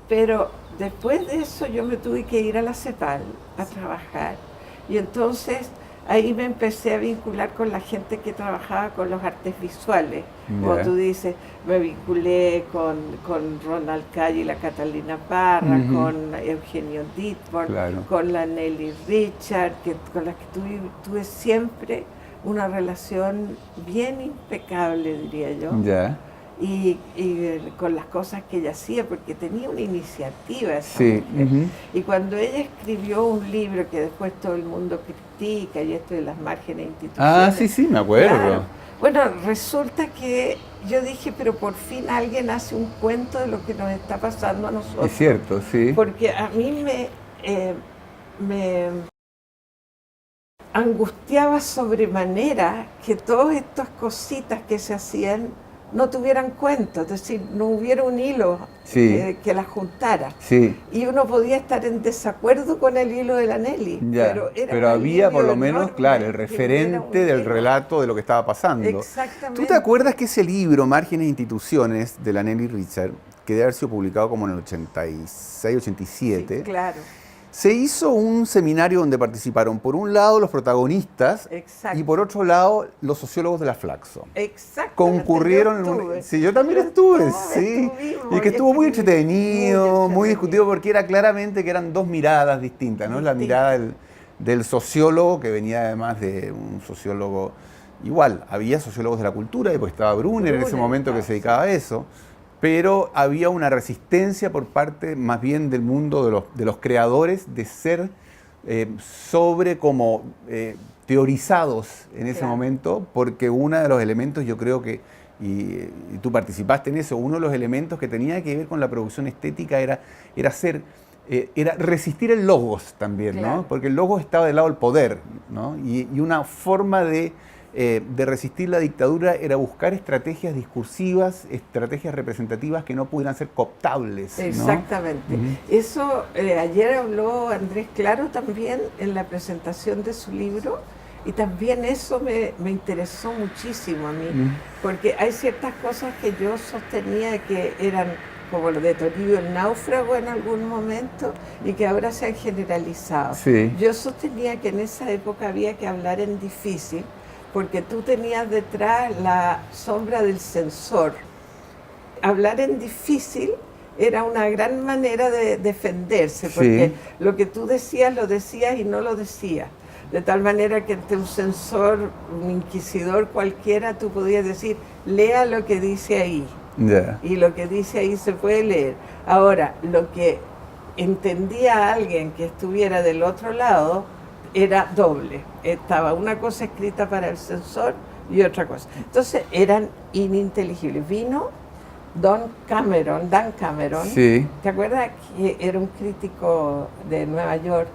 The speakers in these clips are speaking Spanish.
Pero después de eso yo me tuve que ir a la CEPAL a trabajar y entonces ahí me empecé a vincular con la gente que trabajaba con los artes visuales. Como Ya. tú dices, me vinculé con Ronald Calle y la Catalina Parra, Ujú. con Eugenio Dittborn, Claro. con la Nelly Richard, con las que tuve siempre una relación bien impecable, diría yo, Ya. y con las cosas que ella hacía, porque tenía una iniciativa esa Sí. mujer. Ujú. Y cuando ella escribió un libro que después todo el mundo critica, y esto de las márgenes Ah, instituciones, sí, sí, me claro, acuerdo. bueno, resulta que yo dije, pero por fin alguien hace un cuento de lo que nos está pasando a Es nosotros, cierto, sí. porque a mí me angustiaba sobremanera que todas estas cositas que se hacían no tuvieran cuento, es decir, no hubiera un hilo Sí, que las juntara. sí. Y uno podía estar en desacuerdo con el hilo de la Nelly, Ya, pero era un pero había por alivio lo menos, claro, el enorme que hubiera un referente del hilo. relato de lo que estaba pasando. ¿Tú te Exactamente. acuerdas que ese libro, Márgenes e Instituciones, de la Nelly Richard, que debe haber sido publicado como en el 86, Sí, 87, claro. se hizo un seminario donde participaron, por un lado, los protagonistas y por Exacto. otro lado, los sociólogos de la Flaxo? Exactamente. Yo Concurrieron en un... estuve. Sí, yo también Yo estuve, estuve, sí. Y estuvimos que y estuvo muy escribí. Muy entretenido, muy discutido, entretenido. porque era claramente que eran dos miradas distintas, ¿no? La mirada Distinto. del sociólogo, que venía además de un sociólogo igual. Había sociólogos de la cultura, y pues estaba Brunner en ese Brunner momento que estaba, se sí. dedicaba a eso, pero había una resistencia por parte más bien del mundo de los creadores de ser sobre como teorizados en ese Claro. momento, porque uno de los elementos, yo creo que, y tú participaste en eso, uno de los elementos que tenía que ver con la producción estética era ser, era resistir el logos también, ¿no? Claro. Porque el logos estaba del lado del poder, ¿no? Y una forma de resistir la dictadura era buscar estrategias discursivas, estrategias representativas que no pudieran ser cooptables, ¿no? Exactamente. Ujú. Eso ayer habló Andrés Claro también en la presentación de su libro y también eso me interesó muchísimo a mí, Mm. porque hay ciertas cosas que yo sostenía que eran como lo de Toribio el náufrago en algún momento y que ahora se han generalizado. Sí, Yo sostenía que en esa época había que hablar en difícil porque tú tenías detrás la sombra del censor. Hablar en difícil era una gran manera de defenderse, porque sí, lo que tú decías lo decías y no lo decías. De tal manera que ante un censor, un inquisidor cualquiera, tú podías decir, lea lo que dice ahí. ya. Y lo que dice ahí se puede leer. Ahora, lo que entendía alguien que estuviera del otro lado era doble. Estaba una cosa escrita para el censor y otra cosa. Entonces eran ininteligibles. Vino Dan Cameron, Sí, ¿te acuerdas que era un crítico de Nueva York?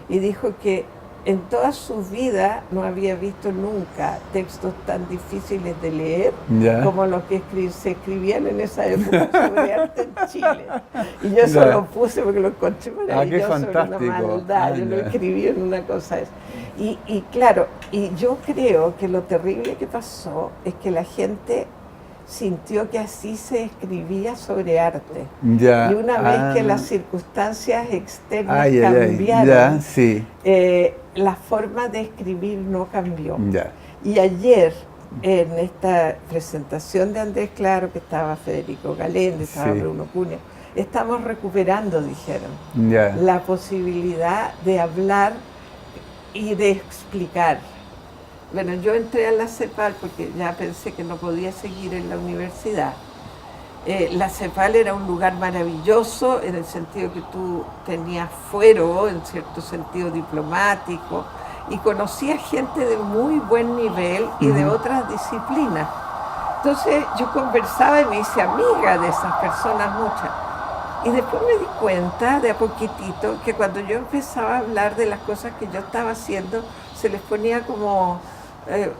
Y dijo que en toda su vida no había visto nunca textos tan difíciles de leer ya, como los que se escribían en esa época sobre arte en Chile. Y yo eso ya. lo puse porque lo encontré Ah, qué maravilloso, era una fantástico. maldad, Ah, yo lo ya. escribí en una cosa esa. Y claro, y yo creo que lo terrible que pasó es que la gente sintió que así se escribía sobre arte. Y Ya, una vez que ah, las circunstancias externas ay, ay, ay, ya, cambiaron, sí, la forma de escribir no cambió. ya, Y ayer, en esta presentación de Andrés Claro, que estaba Federico Galende, estaba sí, Bruno Cunha, estamos recuperando, dijeron, ya, la posibilidad de hablar y de explicar. Bueno, yo entré a la CEPAL porque ya pensé que no podía seguir en la universidad. La CEPAL era un lugar maravilloso en el sentido que tú tenías fuero, en cierto sentido diplomático, y conocías gente de muy buen nivel y de ujú, otras disciplinas. Entonces yo conversaba y me hice amiga de esas personas muchas. Y después me di cuenta de a poquitito que cuando yo empezaba a hablar de las cosas que yo estaba haciendo, se les ponía como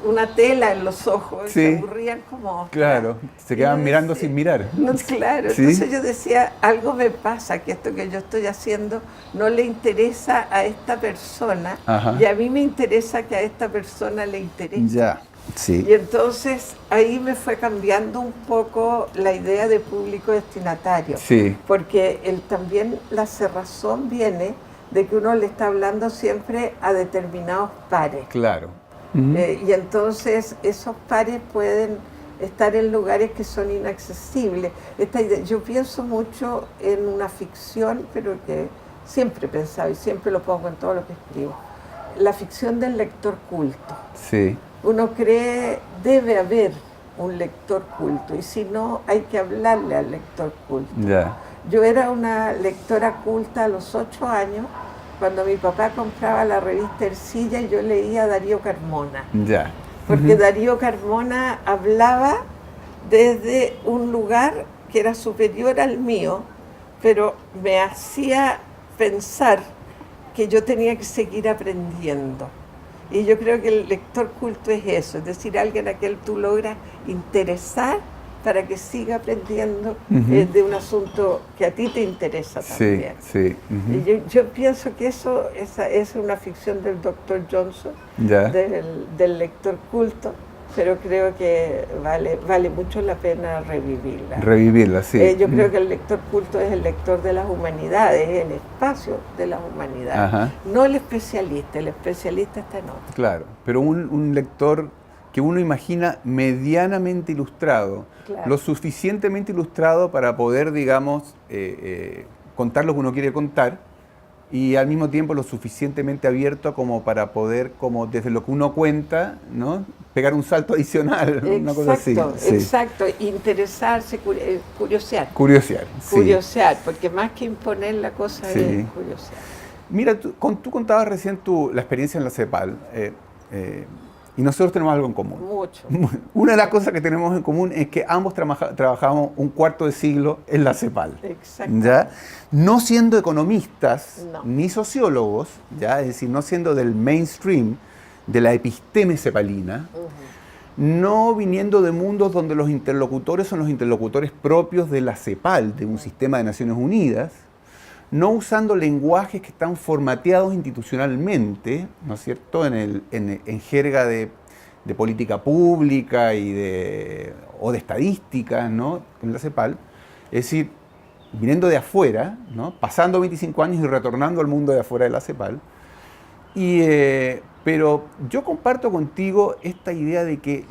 una tela en los ojos y se sí, aburrían como... ¿ya? claro, se Y yo quedan mirando decía, sin mirar. no, claro, Sí, entonces yo decía, algo me pasa, que esto que yo estoy haciendo no le interesa a esta persona y ajá, a mí me interesa que a esta persona le interese. ya. Sí. Y entonces ahí me fue cambiando un poco la idea de público destinatario, Sí. porque también la cerrazón viene de que uno le está hablando siempre a determinados pares. Claro. Ujú. Y entonces esos pares pueden estar en lugares que son inaccesibles. Yo pienso mucho en una ficción, pero que siempre he pensado y siempre lo pongo en todo lo que escribo. La ficción del lector culto. Sí. Uno cree, debe haber un lector culto, y si no, hay que hablarle al lector culto. Ya. Yo era una lectora culta a los 8 años, cuando mi papá compraba la revista Ercilla y yo leía a Darío Carmona. Ya. Porque Darío Carmona hablaba desde un lugar que era superior al mío, pero me hacía pensar que yo tenía que seguir aprendiendo. Y yo creo que el lector culto es eso, es decir, alguien a quien tú logras interesar para que siga aprendiendo de un asunto que a ti te interesa también. Sí, sí. Y yo pienso que esa es una ficción del Dr. Johnson, Ya. del lector culto, pero creo que vale mucho la pena revivirla. Revivirla, sí. Yo creo que el lector culto es el lector de las humanidades, el espacio de las humanidades, Ajá. no el especialista está en otro. Claro, pero un lector que uno imagina medianamente ilustrado, Claro. lo suficientemente ilustrado para poder, digamos, contar lo que uno quiere contar, y al mismo tiempo lo suficientemente abierto como para poder, como desde lo que uno cuenta, ¿no?, pegar un salto adicional, una cosa así. Sí. Exacto, interesarse, curiosear. Curiosear, sí. Curiosear, porque más que imponer la cosa Sí. es curiosear. Mira, tú contabas recién la experiencia en la CEPAL, y nosotros tenemos algo en común. Mucho. Una de las cosas que tenemos en común es que ambos trabajamos un cuarto de siglo en la CEPAL. Exacto. ¿Ya? No siendo economistas No. ni sociólogos, ¿ya? Es decir, no siendo del mainstream de la episteme cepalina, no viniendo de mundos donde los interlocutores son los interlocutores propios de la CEPAL, de un sistema de Naciones Unidas, no usando lenguajes que están formateados institucionalmente, ¿no es cierto?, en jerga de política pública o de estadísticas, ¿no?, en la CEPAL. Es decir, viniendo de afuera, ¿no?, pasando 25 años y retornando al mundo de afuera de la CEPAL. Pero yo comparto contigo esta idea de que,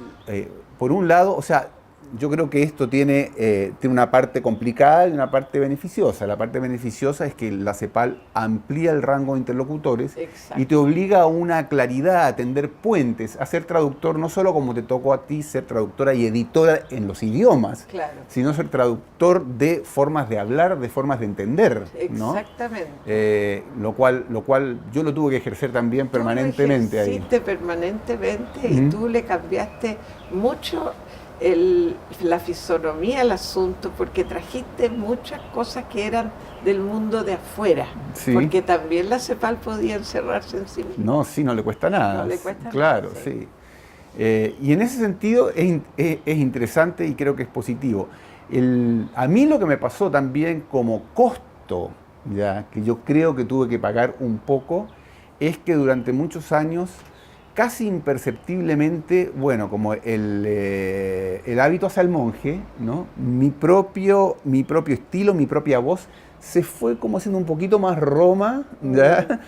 por un lado, o sea, yo creo que esto tiene una parte complicada y una parte beneficiosa. La parte beneficiosa es que la CEPAL amplía el rango de interlocutores. Exacto. Y te obliga a una claridad, a tender puentes, a ser traductor, no solo como te tocó a ti ser traductora y editora en los idiomas, Claro. sino ser traductor de formas de hablar, de formas de entender, ¿no? Exactamente. Lo cual yo lo tuve que ejercer también permanentemente ahí. Tú lo ejerciste permanentemente y tú le cambiaste mucho la fisonomía al asunto, porque trajiste muchas cosas que eran del mundo de afuera, Sí. porque también la CEPAL podía encerrarse en sí misma. No, sí, no le cuesta nada. No le cuesta claro, nada, sí. Y en ese sentido es interesante y creo que es positivo. A mí lo que me pasó también como costo, ya que yo creo que tuve que pagar un poco, es que durante muchos años, casi imperceptiblemente, bueno, como el hábito hacia el monje, ¿no?, mi propio estilo, mi propia voz, se fue como haciendo un poquito más Roma, ¿ya?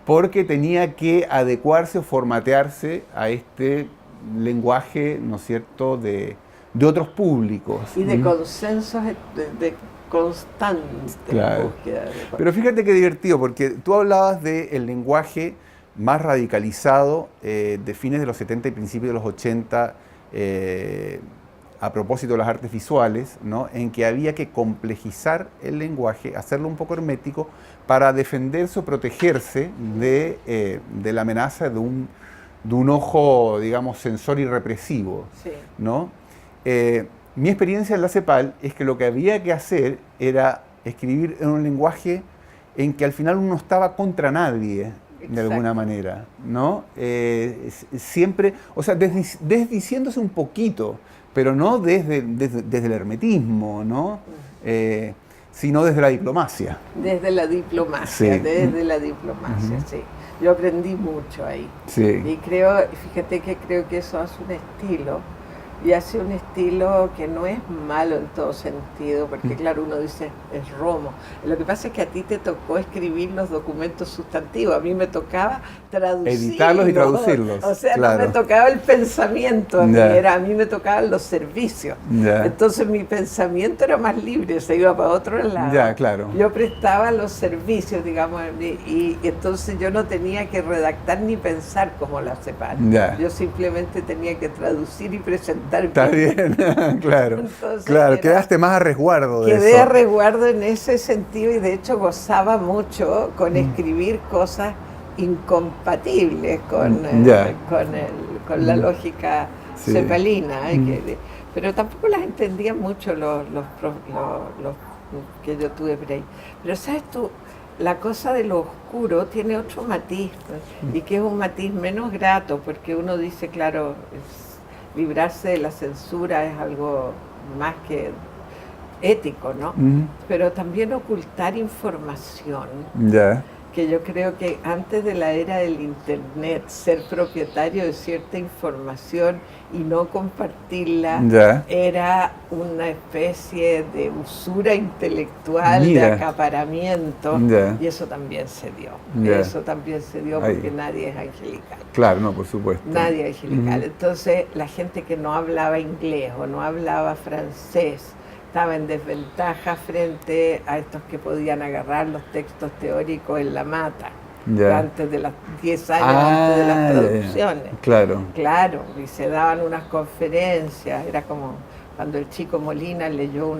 Porque tenía que adecuarse o formatearse a este lenguaje, ¿no es cierto?, de otros públicos. Y de consensos de constante Claro. búsqueda. Pero fíjate qué divertido, porque tú hablabas del lenguaje más radicalizado de fines de los 70 y principios de los 80, a propósito de las artes visuales, ¿no?, en que había que complejizar el lenguaje, hacerlo un poco hermético, para defenderse o protegerse de la amenaza de un ojo, digamos, sensor y represivo, Sí. ¿no? Mi experiencia en la CEPAL es que lo que había que hacer era escribir en un lenguaje en que al final uno estaba contra nadie, de alguna manera, ¿no? Siempre, o sea, desdiciéndose un poquito, pero no desde el hermetismo, ¿no? sino desde la diplomacia. Desde la diplomacia, sí. Yo aprendí mucho ahí. Sí. Y fíjate que creo que eso hace un estilo. Y hace un estilo que no es malo en todo sentido, porque claro, uno dice, es Romo. Lo que pasa es que a ti te tocó escribir los documentos sustantivos, a mí me tocaba traducirlos. Editarlos y traducirlos. O sea, claro. no me tocaba el pensamiento, a mí me tocaban los servicios. Entonces mi pensamiento era más libre, se iba para otro lado. Claro. Yo prestaba los servicios, digamos, y entonces yo no tenía que redactar ni pensar como la CEPAL. Yo simplemente tenía que traducir y presentar. Está bien, claro. Entonces, claro, quedaste más a resguardo de eso. Quedé a resguardo en ese sentido y de hecho gozaba mucho con escribir cosas incompatibles con la lógica cepalina. Pero tampoco las entendía mucho los que yo tuve por ahí. Pero sabes tú, la cosa de lo oscuro tiene otro matiz, y que es un matiz menos grato, porque uno dice, claro, librarse de la censura es algo más que ético, ¿no? Pero también ocultar información. Que yo creo que antes de la era del internet, ser propietario de cierta información y no compartirla era una especie de usura intelectual, de acaparamiento, y eso también se dio. Eso también se dio porque nadie es angelical. Claro, no, por supuesto. Nadie es angelical. Entonces, la gente que no hablaba inglés o no hablaba francés estaba en desventaja frente a estos que podían agarrar los textos teóricos en la mata, antes de las 10 años antes de las traducciones. Claro, y se daban unas conferencias, era como cuando el chico Molina leyó un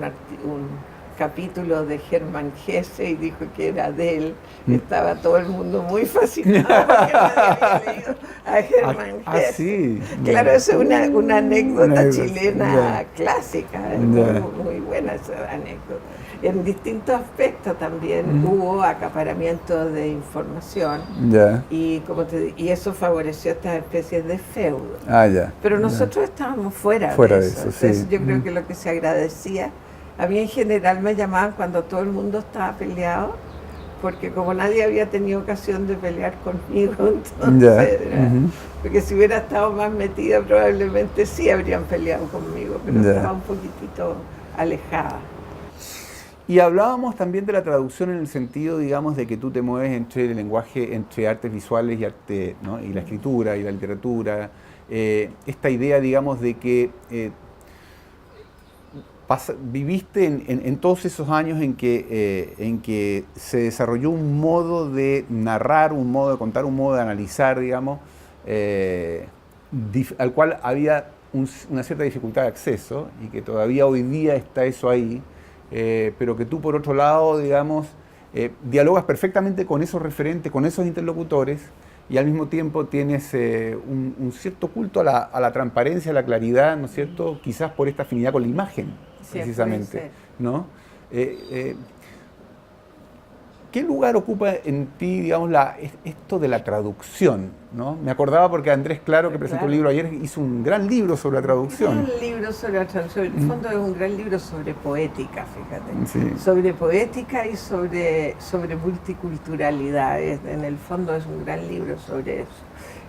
capítulo de Hermann Hesse y dijo que era de él, estaba todo el mundo muy fascinado porque nadie había leído a Hermann Hesse. Sí. Claro, esa es una anécdota chilena clásica, muy buena esa anécdota. En distintos aspectos también hubo acaparamiento de información y eso favoreció estas especies de feudo. Pero nosotros estábamos fuera de eso. Entonces, yo creo que lo que se agradecía, a mí en general me llamaban cuando todo el mundo estaba peleado, porque como nadie había tenido ocasión de pelear conmigo, entonces porque si hubiera estado más metida probablemente sí habrían peleado conmigo, pero estaba un poquitito alejada. Y hablábamos también de la traducción en el sentido, digamos, de que tú te mueves entre el lenguaje, entre artes visuales y arte, ¿no? Y la escritura y la literatura. Esta idea, digamos, de que viviste en todos esos años en que se desarrolló un modo de narrar, un modo de contar, un modo de analizar, digamos, al cual había una cierta dificultad de acceso y que todavía hoy día está eso ahí, pero que tú por otro lado, digamos, dialogas perfectamente con esos referentes, con esos interlocutores, y al mismo tiempo tienes un cierto culto a la transparencia, a la claridad, ¿no es cierto? Quizás por esta afinidad con la imagen, precisamente, ¿no? ¿Qué lugar ocupa en ti, digamos, esto de la traducción, ¿no? Me acordaba porque Andrés Claro, que presentó el libro ayer, hizo un gran libro sobre la traducción. Un libro sobre la traducción, en el fondo es un gran libro sobre poética, fíjate. Sobre poética y sobre multiculturalidad. En el fondo es un gran libro sobre eso.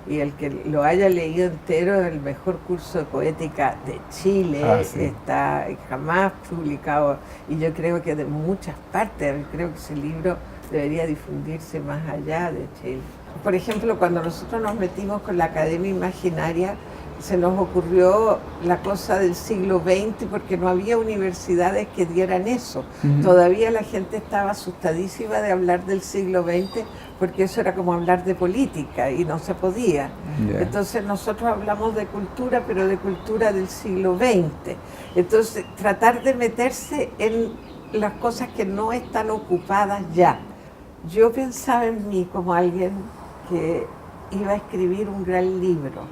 Y el que lo haya leído entero es el mejor curso de poética de Chile, está jamás publicado, y yo creo que de muchas partes, creo que ese libro debería difundirse más allá de Chile. Por ejemplo, cuando nosotros nos metimos con la Academia Imaginaria, se nos ocurrió la cosa del siglo XX porque no había universidades que dieran eso. Todavía la gente estaba asustadísima de hablar del siglo XX porque eso era como hablar de política y no se podía. Entonces nosotros hablamos de cultura, pero de cultura del siglo XX. Entonces tratar de meterse en las cosas que no están ocupadas ya. Yo pensaba en mí como alguien que iba a escribir un gran libro.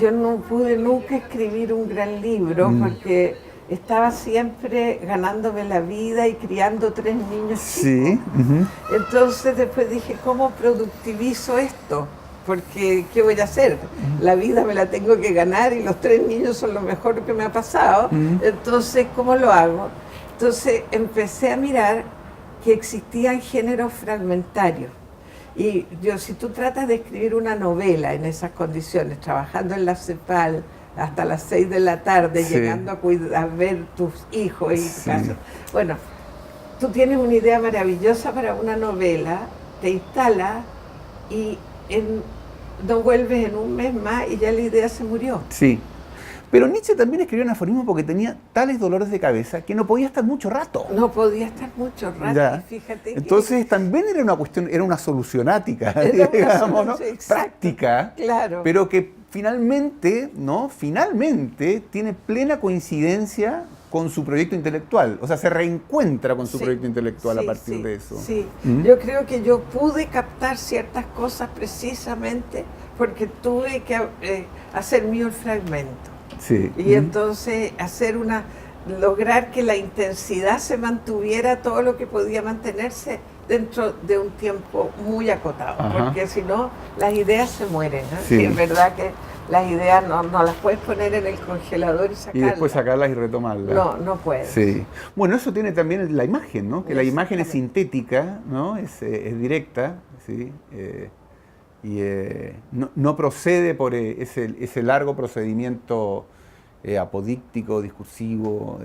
Yo no pude nunca escribir un gran libro porque estaba siempre ganándome la vida y criando 3 niños chicos. Entonces después dije, ¿cómo productivizo esto? Porque, ¿qué voy a hacer? La vida me la tengo que ganar y los 3 niños son lo mejor que me ha pasado. Entonces, ¿cómo lo hago? Entonces empecé a mirar que existían géneros fragmentarios. Y yo, si tú tratas de escribir una novela en esas condiciones, trabajando en la CEPAL hasta las 6 de la tarde, Sí. llegando a ver tus hijos y tu Sí. casa. Bueno, tú tienes una idea maravillosa para una novela, te instalas y no vuelves en un mes más y ya la idea se murió. Sí. Pero Nietzsche también escribió un aforismo porque tenía tales dolores de cabeza que no podía estar mucho rato. No podía estar mucho rato, Ya. y fíjate Entonces también era una cuestión, era una solucionática, Era una digamos, ¿no? solución, exacto. Práctica, Claro. pero que finalmente, ¿no? Finalmente tiene plena coincidencia con su proyecto intelectual. O sea, se reencuentra con su Sí, proyecto intelectual a sí, partir sí, de eso. Sí, ¿Mm? yo creo que yo pude captar ciertas cosas precisamente porque tuve que hacer mío el fragmento. Sí. Y entonces lograr que la intensidad se mantuviera todo lo que podía mantenerse dentro de un tiempo muy acotado, Ajá. porque si no, las ideas se mueren, ¿no? Sí. Y es verdad que las ideas no las puedes poner en el congelador y Y sacarlas. después sacarlas y retomarlas. No puedes. Sí. Bueno, eso tiene también la imagen, ¿no? Que la imagen es Exactamente. sintética, ¿no? Es directa, ¿sí? No procede por ese largo procedimiento apodíctico, discursivo,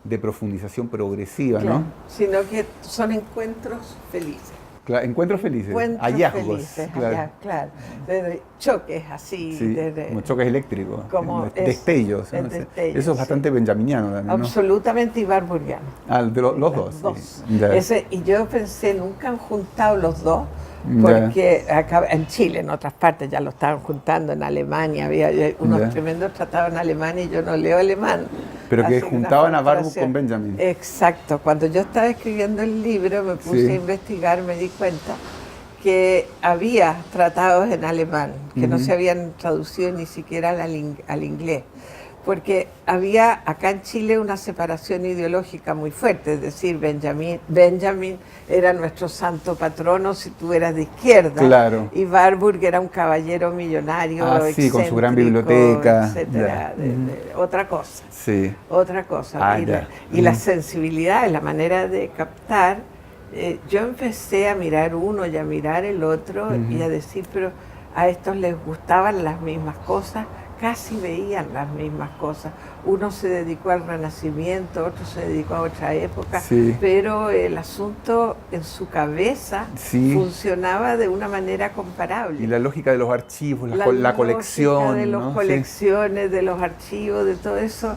de profundización progresiva, Claro, ¿no? sino que son encuentros felices. Encuentros felices, Encuentros hallazgos, felices, claro. claro. Desde choques así, Sí, desde- como choques eléctricos, como eso, destellos, ¿no? destellos, Eso es bastante benjaminiano también, ¿no? absolutamente ibarburgiano. Ah, de los Los dos. Sí. Ya. Y yo pensé, nunca han juntado los dos, Ya. porque acá en Chile, en otras partes ya lo estaban juntando, en Alemania, había unos Ya. tremendos tratados en Alemania y yo no leo alemán. Pero que Así una juntaban a Warburg comparación. con Benjamin. Exacto, cuando yo estaba escribiendo el libro me puse Sí. a investigar, me di cuenta que había tratados en alemán, que no Ujú. se habían traducido ni siquiera al inglés, porque había acá en Chile una separación ideológica muy fuerte, es decir, Benjamin era nuestro santo patrono si tú eras de izquierda, Claro. y Warburg era un caballero millonario, Ah, sí, con su gran excéntrico, biblioteca. etcétera, Ya. de otra cosa. Sí. Otra cosa. Ah, y ya. la sensibilidad, la manera de captar, yo empecé a mirar uno y a mirar el otro y a decir, pero a estos les gustaban las mismas cosas, casi veían las mismas cosas. Uno se dedicó al Renacimiento, otro se dedicó a otra época, Sí. pero el asunto en su cabeza Sí. funcionaba de una manera comparable. Y la lógica de los archivos, la lógica colección. de las ¿no? Sí. colecciones, de los archivos, de todo eso,